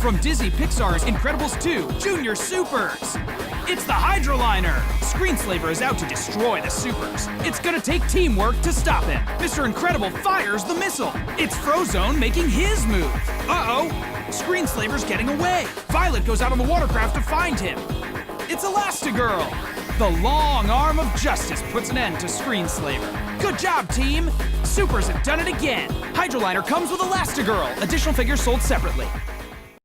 From Disney Pixar's Incredibles 2 Junior Supers. It's the Hydroliner. Screenslaver is out to destroy the Supers. It's gonna take teamwork to stop him. Mr. Incredible fires the missile. It's Frozone making his move. Uh-oh, Screenslaver's getting away. Violet goes out on the watercraft to find him. It's Elastigirl. The long arm of justice puts an end to Screenslaver. Good job, team. Supers have done it again. Hydroliner comes with Elastigirl. Additional figures sold separately.